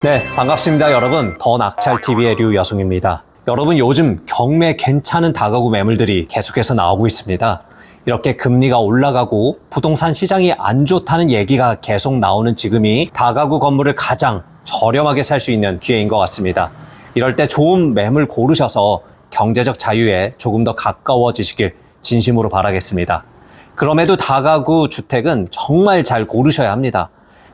네, 반갑습니다, 여러분. 더 낙찰TV의 류여송입니다. 여러분, 요즘 경매 괜찮은 다가구 매물들이 계속해서 나오고 있습니다. 이렇게 금리가 올라가고 부동산 시장이 안 좋다는 얘기가 계속 나오는 지금이 다가구 건물을 가장 저렴하게 살 수 있는 기회인 것 같습니다. 이럴 때 좋은 매물 고르셔서 경제적 자유에 조금 더 가까워지시길 진심으로 바라겠습니다. 그럼에도 다가구 주택은 정말 잘 고르셔야 합니다.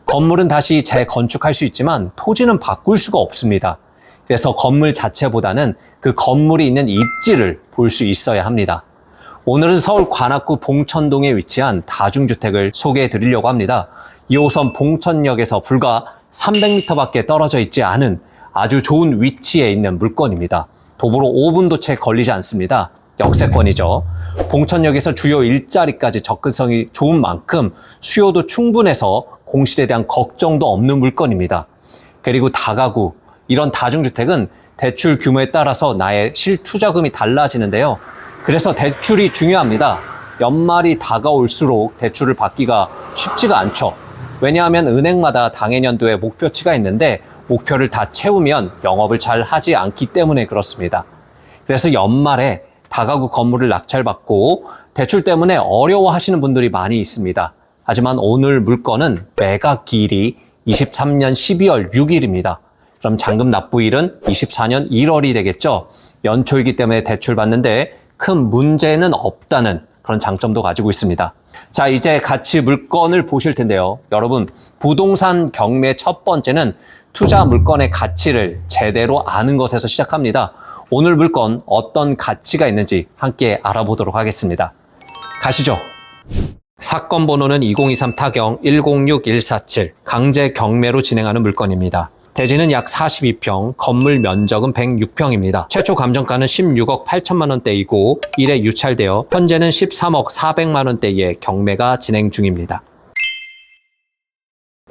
건물은 다시 재건축할 수 있지만 토지는 바꿀 수가 없습니다. 그래서 건물 자체보다는 그 건물이 있는 입지를 볼 수 있어야 합니다. 오늘은 서울 관악구 봉천동에 위치한 다중주택을 소개해 드리려고 합니다. 2호선 봉천역에서 불과 300m밖에 떨어져 있지 않은 아주 좋은 위치에 있는 물건입니다. 도보로 5분도 채 걸리지 않습니다. 역세권이죠. 봉천역에서 주요 일자리까지 접근성이 좋은 만큼 수요도 충분해서 공실에 대한 걱정도 없는 물건입니다. 그리고 다가구, 이런 다중주택은 대출 규모에 따라서 나의 실투자금이 달라지는데요. 그래서 대출이 중요합니다. 연말이 다가올수록 대출을 받기가 쉽지가 않죠. 왜냐하면 은행마다 당해년도에 목표치가 있는데 목표를 다 채우면 영업을 잘 하지 않기 때문에 그렇습니다. 그래서 연말에 다가구 건물을 낙찰받고 대출 때문에 어려워하시는 분들이 많이 있습니다. 하지만 오늘 물건은 매각기일이 23년 12월 6일입니다. 그럼 잔금 납부일은 24년 1월이 되겠죠. 연초이기 때문에 대출 받는데 큰 문제는 없다는 그런 장점도 가지고 있습니다. 자, 이제 같이 물건을 보실 텐데요. 여러분, 부동산 경매 첫 번째는 투자 물건의 가치를 제대로 아는 것에서 시작합니다. 오늘 물건 어떤 가치가 있는지 함께 알아보도록 하겠습니다. 가시죠. 사건 번호는 2023 타경 106147 강제 경매로 진행하는 물건입니다. 대지는 약 42평, 건물 면적은 106평입니다. 최초 감정가는 16억 8천만 원대이고 1회 유찰되어 현재는 13억 400만 원대의 경매가 진행 중입니다.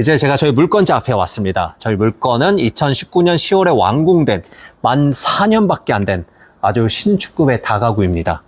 이제 제가 저희 물건자 앞에 왔습니다. 저희 물건은 2019년 10월에 완공된 만 4년밖에 안 된 아주 신축급의 다가구입니다.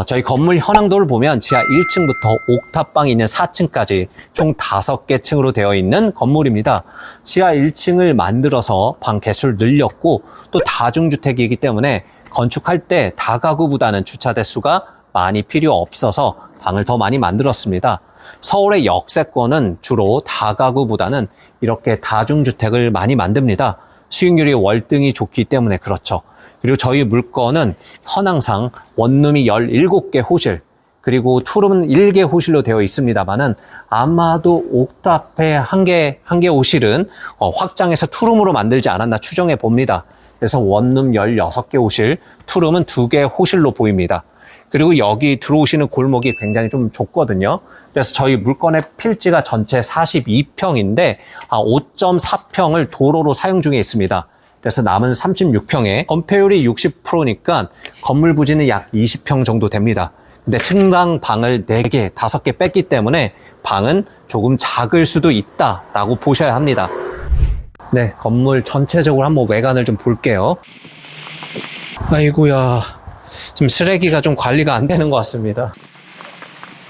저희 건물 현황도를 보면 지하 1층부터 옥탑방이 있는 4층까지 총 5개 층으로 되어 있는 건물입니다. 지하 1층을 만들어서 방 개수를 늘렸고 또 다중주택이기 때문에 건축할 때 다가구보다는 주차 대수가 많이 필요 없어서 방을 더 많이 만들었습니다. 서울의 역세권은 주로 다가구보다는 이렇게 다중주택을 많이 만듭니다. 수익률이 월등히 좋기 때문에 그렇죠. 그리고 저희 물건은 현황상 원룸이 17개 호실, 그리고 투룸은 1개 호실로 되어 있습니다만은 아마도 옥탑에 한 개 호실은 확장해서 투룸으로 만들지 않았나 추정해 봅니다. 그래서 원룸 16개 호실, 투룸은 2개 호실로 보입니다. 그리고 여기 들어오시는 골목이 굉장히 좀 좁거든요. 그래서 저희 물건의 필지가 전체 42평인데 5.4평을 도로로 사용 중에 있습니다. 그래서 남은 36평에 건폐율이 60%니까 건물 부지는 약 20평 정도 됩니다. 근데 층당 방을 4개, 5개 뺐기 때문에 방은 조금 작을 수도 있다라고 보셔야 합니다. 네, 건물 전체적으로 한번 외관을 좀 볼게요. 아이고야, 지금 쓰레기가 좀 관리가 안 되는 것 같습니다.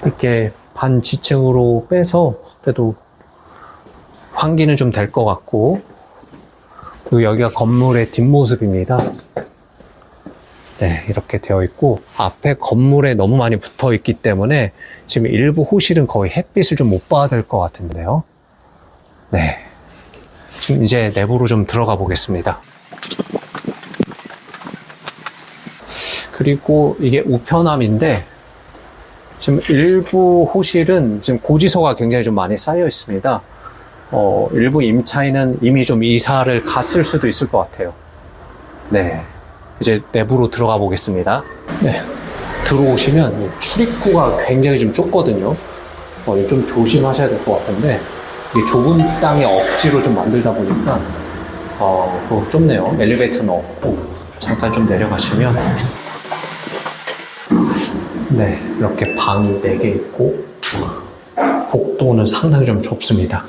이렇게 반지층으로 빼서 그래도 환기는 좀 될 것 같고, 그리고 여기가 건물의 뒷모습입니다. 네, 이렇게 되어 있고 앞에 건물에 너무 많이 붙어 있기 때문에 지금 일부 호실은 거의 햇빛을 좀 못 받을 것 같은데요. 네, 지금 이제 내부로 좀 들어가 보겠습니다. 그리고 이게 우편함인데 지금 일부 호실은 지금 고지서가 굉장히 좀 많이 쌓여 있습니다. 일부 임차인은 이미 좀 이사를 갔을 수도 있을 것 같아요. 네, 이제 내부로 들어가 보겠습니다. 네, 들어오시면 출입구가 굉장히 좀 좁거든요. 좀 조심하셔야 될 것 같은데 이게 좁은 땅에 억지로 좀 만들다 보니까 좁네요. 엘리베이터는 없고 잠깐 좀 내려가시면 네, 이렇게 방이 4개 있고 복도는 상당히 좀 좁습니다.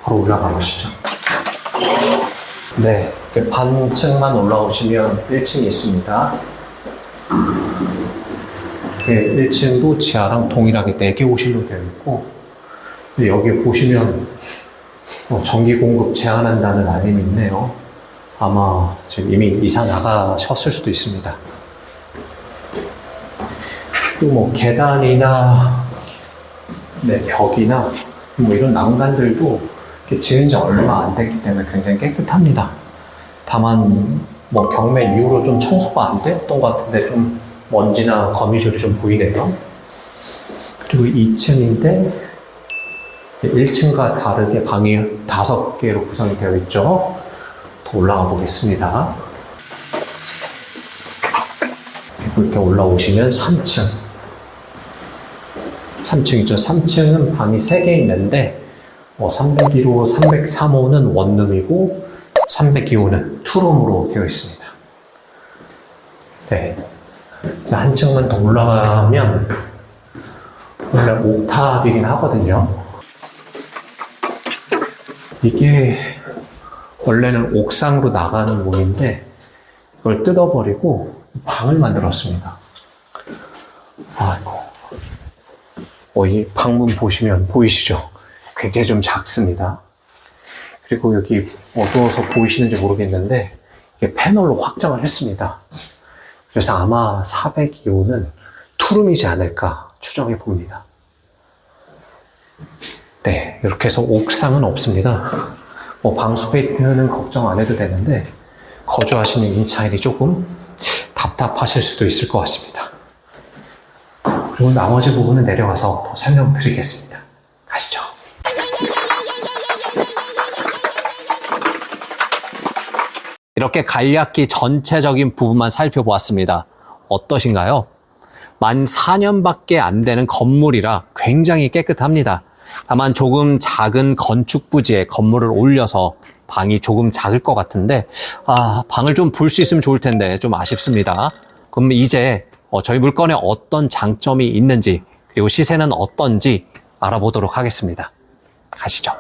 바로 올라가 보시죠. 네, 반층만 올라오시면 1층이 있습니다. 1층도 지하랑 동일하게 4개 호실로 되어 있고, 여기 보시면 전기 공급 제한한다는 알림이 있네요. 아마 지금 이미 이사 나가셨을 수도 있습니다. 또 계단이나 벽이나 이런 난간들도 지은 지 얼마 안 됐기 때문에 굉장히 깨끗합니다. 다만 경매 이후로 좀 청소가 안 되었던 것 같은데 좀 먼지나 거미줄이 좀 보이네요. 그리고 2층인데 1층과 다르게 방이 5개로 구성이 되어 있죠. 더 올라가 보겠습니다. 그리고 이렇게 올라오시면 3층. 3층이죠. 3층은 방이 3개 있는데 302호, 303호는 원룸이고 302호는 투룸으로 되어 있습니다. 네. 한 층만 더 올라가면 원래 옥탑이긴 하거든요. 이게 원래는 옥상으로 나가는 문인데 이걸 뜯어버리고 방을 만들었습니다. 아이고. 이 방문 보시면 보이시죠? 굉장히 좀 작습니다. 그리고 여기 어두워서 보이시는지 모르겠는데 이게 패널로 확장을 했습니다. 그래서 아마 402호는 투룸이지 않을까 추정해 봅니다. 네, 이렇게 해서 옥상은 없습니다. 방 스페이스는 걱정 안 해도 되는데 거주하시는 인차일이 조금 답답하실 수도 있을 것 같습니다. 그리고 나머지 부분은 내려가서 더 설명드리겠습니다. 가시죠. 이렇게 간략히 전체적인 부분만 살펴보았습니다. 어떠신가요? 만 4년밖에 안 되는 건물이라 굉장히 깨끗합니다. 다만 조금 작은 건축 부지에 건물을 올려서 방이 조금 작을 것 같은데 방을 좀 볼 수 있으면 좋을 텐데 좀 아쉽습니다. 그럼 이제 저희 물건에 어떤 장점이 있는지 그리고 시세는 어떤지 알아보도록 하겠습니다. 가시죠.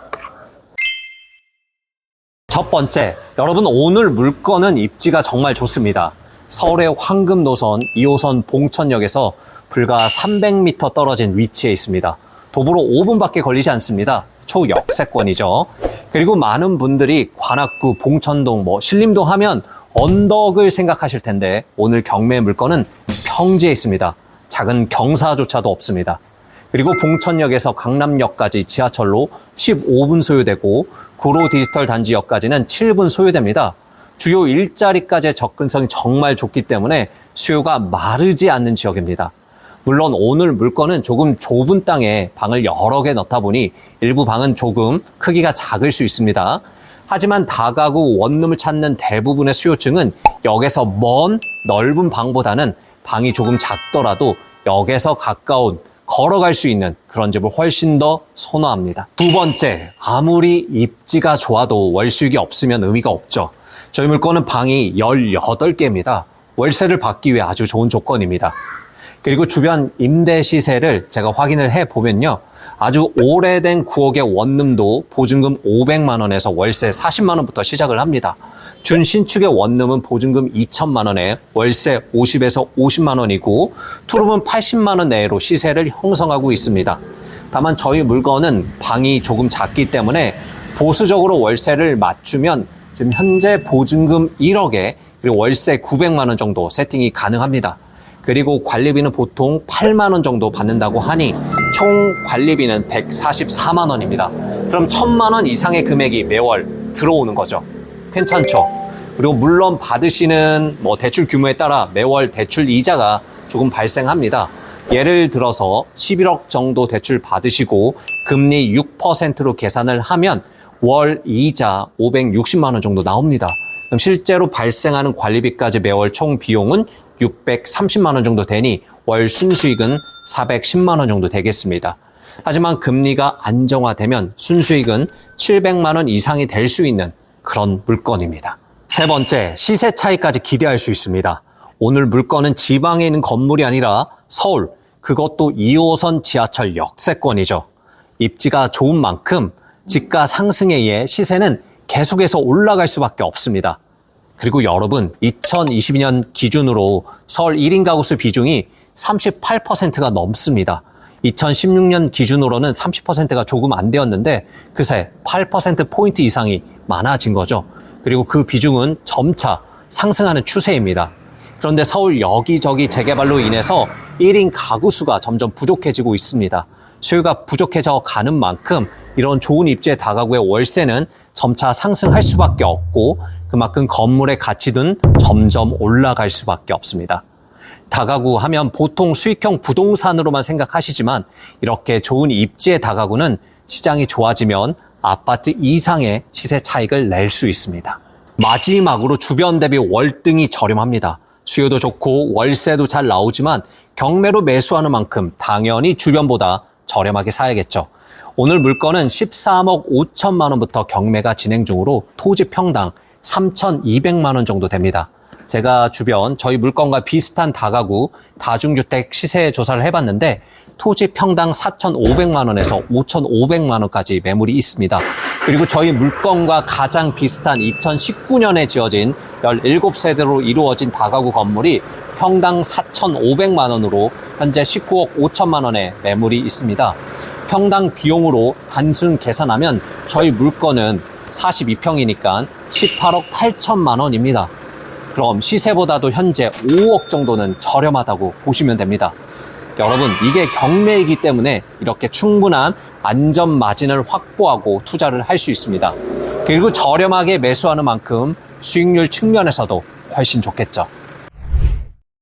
첫 번째, 여러분 오늘 물건은 입지가 정말 좋습니다. 서울의 황금 노선 2호선 봉천역에서 불과 300m 떨어진 위치에 있습니다. 도보로 5분밖에 걸리지 않습니다. 초역세권이죠. 그리고 많은 분들이 관악구, 봉천동, 신림동 하면 언덕을 생각하실 텐데 오늘 경매 물건은 평지에 있습니다. 작은 경사조차도 없습니다. 그리고 봉천역에서 강남역까지 지하철로 15분 소요되고 구로 디지털 단지역까지는 7분 소요됩니다. 주요 일자리까지의 접근성이 정말 좋기 때문에 수요가 마르지 않는 지역입니다. 물론 오늘 물건은 조금 좁은 땅에 방을 여러 개 넣다 보니 일부 방은 조금 크기가 작을 수 있습니다. 하지만 다가구 원룸을 찾는 대부분의 수요층은 역에서 먼 넓은 방보다는 방이 조금 작더라도 역에서 가까운 걸어갈 수 있는 그런 집을 훨씬 더 선호합니다. 두 번째, 아무리 입지가 좋아도 월수익이 없으면 의미가 없죠. 저희 물건은 방이 18개입니다. 월세를 받기 위해 아주 좋은 조건입니다. 그리고 주변 임대 시세를 제가 확인을 해보면요. 아주 오래된 구옥의 원룸도 보증금 500만 원에서 월세 40만 원부터 시작을 합니다. 준신축의 원룸은 보증금 2천만 원에 월세 50에서 50만 원이고 투룸은 80만 원 내로 시세를 형성하고 있습니다. 다만 저희 물건은 방이 조금 작기 때문에 보수적으로 월세를 맞추면 지금 현재 보증금 1억에 그리고 월세 900만 원 정도 세팅이 가능합니다. 그리고 관리비는 보통 8만 원 정도 받는다고 하니 총 관리비는 144만 원입니다. 그럼 1000만 원 이상의 금액이 매월 들어오는 거죠. 괜찮죠? 그리고 물론 받으시는 대출 규모에 따라 매월 대출 이자가 조금 발생합니다. 예를 들어서 11억 정도 대출 받으시고 금리 6%로 계산을 하면 월 이자 560만 원 정도 나옵니다. 그럼 실제로 발생하는 관리비까지 매월 총 비용은 630만 원 정도 되니 월 순수익은 410만 원 정도 되겠습니다. 하지만 금리가 안정화되면 순수익은 700만 원 이상이 될 수 있는 그런 물건입니다. 세 번째, 시세 차이까지 기대할 수 있습니다. 오늘 물건은 지방에 있는 건물이 아니라 서울, 그것도 2호선 지하철 역세권이죠. 입지가 좋은 만큼 집가 상승에 의해 시세는 계속해서 올라갈 수밖에 없습니다. 그리고 여러분, 2022년 기준으로 서울 1인 가구수 비중이 38%가 넘습니다. 2016년 기준으로는 30%가 조금 안 되었는데 그새 8%포인트 이상이 많아진 거죠. 그리고 그 비중은 점차 상승하는 추세입니다. 그런데 서울 여기저기 재개발로 인해서 1인 가구 수가 점점 부족해지고 있습니다. 수요가 부족해져 가는 만큼 이런 좋은 입지의 다가구의 월세는 점차 상승할 수밖에 없고 그만큼 건물의 가치는 점점 올라갈 수밖에 없습니다. 다가구 하면 보통 수익형 부동산으로만 생각하시지만 이렇게 좋은 입지의 다가구는 시장이 좋아지면 아파트 이상의 시세 차익을 낼 수 있습니다. 마지막으로 주변 대비 월등히 저렴합니다. 수요도 좋고 월세도 잘 나오지만 경매로 매수하는 만큼 당연히 주변보다 저렴하게 사야겠죠. 오늘 물건은 13억 5천만 원부터 경매가 진행 중으로 토지 평당 3,200만 원 정도 됩니다. 제가 주변 저희 물건과 비슷한 다가구, 다중주택 시세 조사를 해봤는데 토지 평당 4,500만 원에서 5,500만 원까지 매물이 있습니다. 그리고 저희 물건과 가장 비슷한 2019년에 지어진 17세대로 이루어진 다가구 건물이 평당 4,500만 원으로 현재 19억 5천만 원의 매물이 있습니다. 평당 비용으로 단순 계산하면 저희 물건은 42평이니까 18억 8천만 원입니다. 그럼 시세보다도 현재 5억 정도는 저렴하다고 보시면 됩니다. 여러분, 이게 경매이기 때문에 이렇게 충분한 안전 마진을 확보하고 투자를 할 수 있습니다. 그리고 저렴하게 매수하는 만큼 수익률 측면에서도 훨씬 좋겠죠.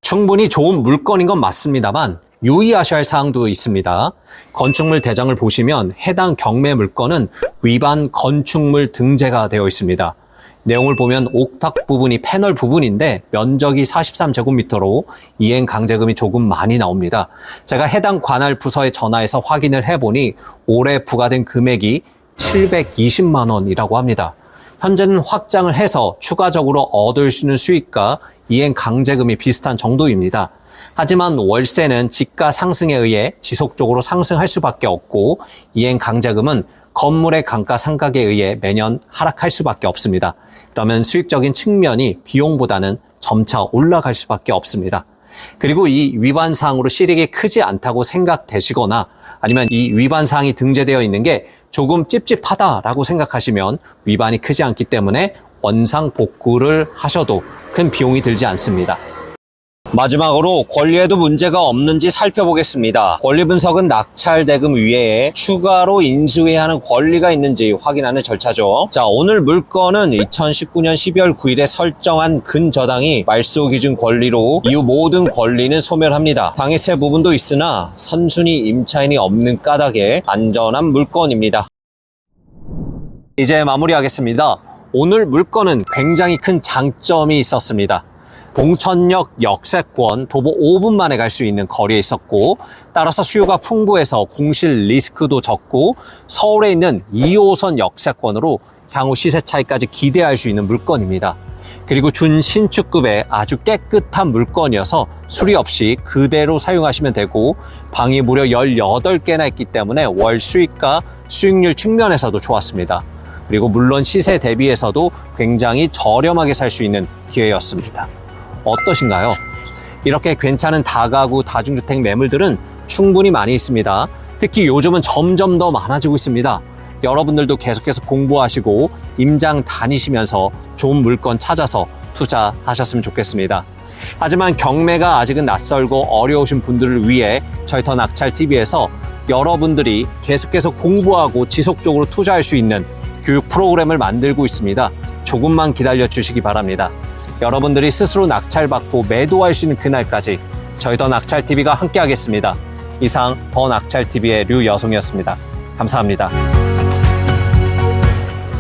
충분히 좋은 물건인 건 맞습니다만 유의하셔야 할 사항도 있습니다. 건축물 대장을 보시면 해당 경매 물건은 위반 건축물 등재가 되어 있습니다. 내용을 보면 옥탑 부분이 패널 부분인데 면적이 43제곱미터로 이행 강제금이 조금 많이 나옵니다. 제가 해당 관할 부서에 전화해서 확인을 해보니 올해 부과된 금액이 720만 원이라고 합니다. 현재는 확장을 해서 추가적으로 얻을 수 있는 수익과 이행 강제금이 비슷한 정도입니다. 하지만 월세는 집가 상승에 의해 지속적으로 상승할 수밖에 없고 이행 강제금은 건물의 감가상각에 의해 매년 하락할 수밖에 없습니다. 그러면 수익적인 측면이 비용보다는 점차 올라갈 수밖에 없습니다. 그리고 이 위반사항으로 실익이 크지 않다고 생각되시거나 아니면 이 위반사항이 등재되어 있는 게 조금 찝찝하다라고 생각하시면 위반이 크지 않기 때문에 원상복구를 하셔도 큰 비용이 들지 않습니다. 마지막으로 권리에도 문제가 없는지 살펴보겠습니다. 권리 분석은 낙찰 대금 위에 추가로 인수해야 하는 권리가 있는지 확인하는 절차죠. 자, 오늘 물건은 2019년 12월 9일에 설정한 근저당이 말소 기준 권리로 이후 모든 권리는 소멸합니다. 당해세 부분도 있으나 선순위 임차인이 없는 까닭에 안전한 물건입니다. 이제 마무리하겠습니다. 오늘 물건은 굉장히 큰 장점이 있었습니다. 봉천역 역세권 도보 5분 만에 갈 수 있는 거리에 있었고 따라서 수요가 풍부해서 공실 리스크도 적고 서울에 있는 2호선 역세권으로 향후 시세 차이까지 기대할 수 있는 물건입니다. 그리고 준신축급의 아주 깨끗한 물건이어서 수리 없이 그대로 사용하시면 되고 방이 무려 18개나 있기 때문에 월 수익과 수익률 측면에서도 좋았습니다. 그리고 물론 시세 대비해서도 굉장히 저렴하게 살 수 있는 기회였습니다. 어떠신가요? 이렇게 괜찮은 다가구 다중주택 매물들은 충분히 많이 있습니다. 특히 요즘은 점점 더 많아지고 있습니다. 여러분들도 계속해서 공부하시고 임장 다니시면서 좋은 물건 찾아서 투자하셨으면 좋겠습니다. 하지만 경매가 아직은 낯설고 어려우신 분들을 위해 저희 더 낙찰TV에서 여러분들이 계속해서 공부하고 지속적으로 투자할 수 있는 교육 프로그램을 만들고 있습니다. 조금만 기다려 주시기 바랍니다. 여러분들이 스스로 낙찰받고 매도할 수 있는 그날까지 저희 더 낙찰TV가 함께 하겠습니다. 이상 더 낙찰TV의 류여송이었습니다. 감사합니다.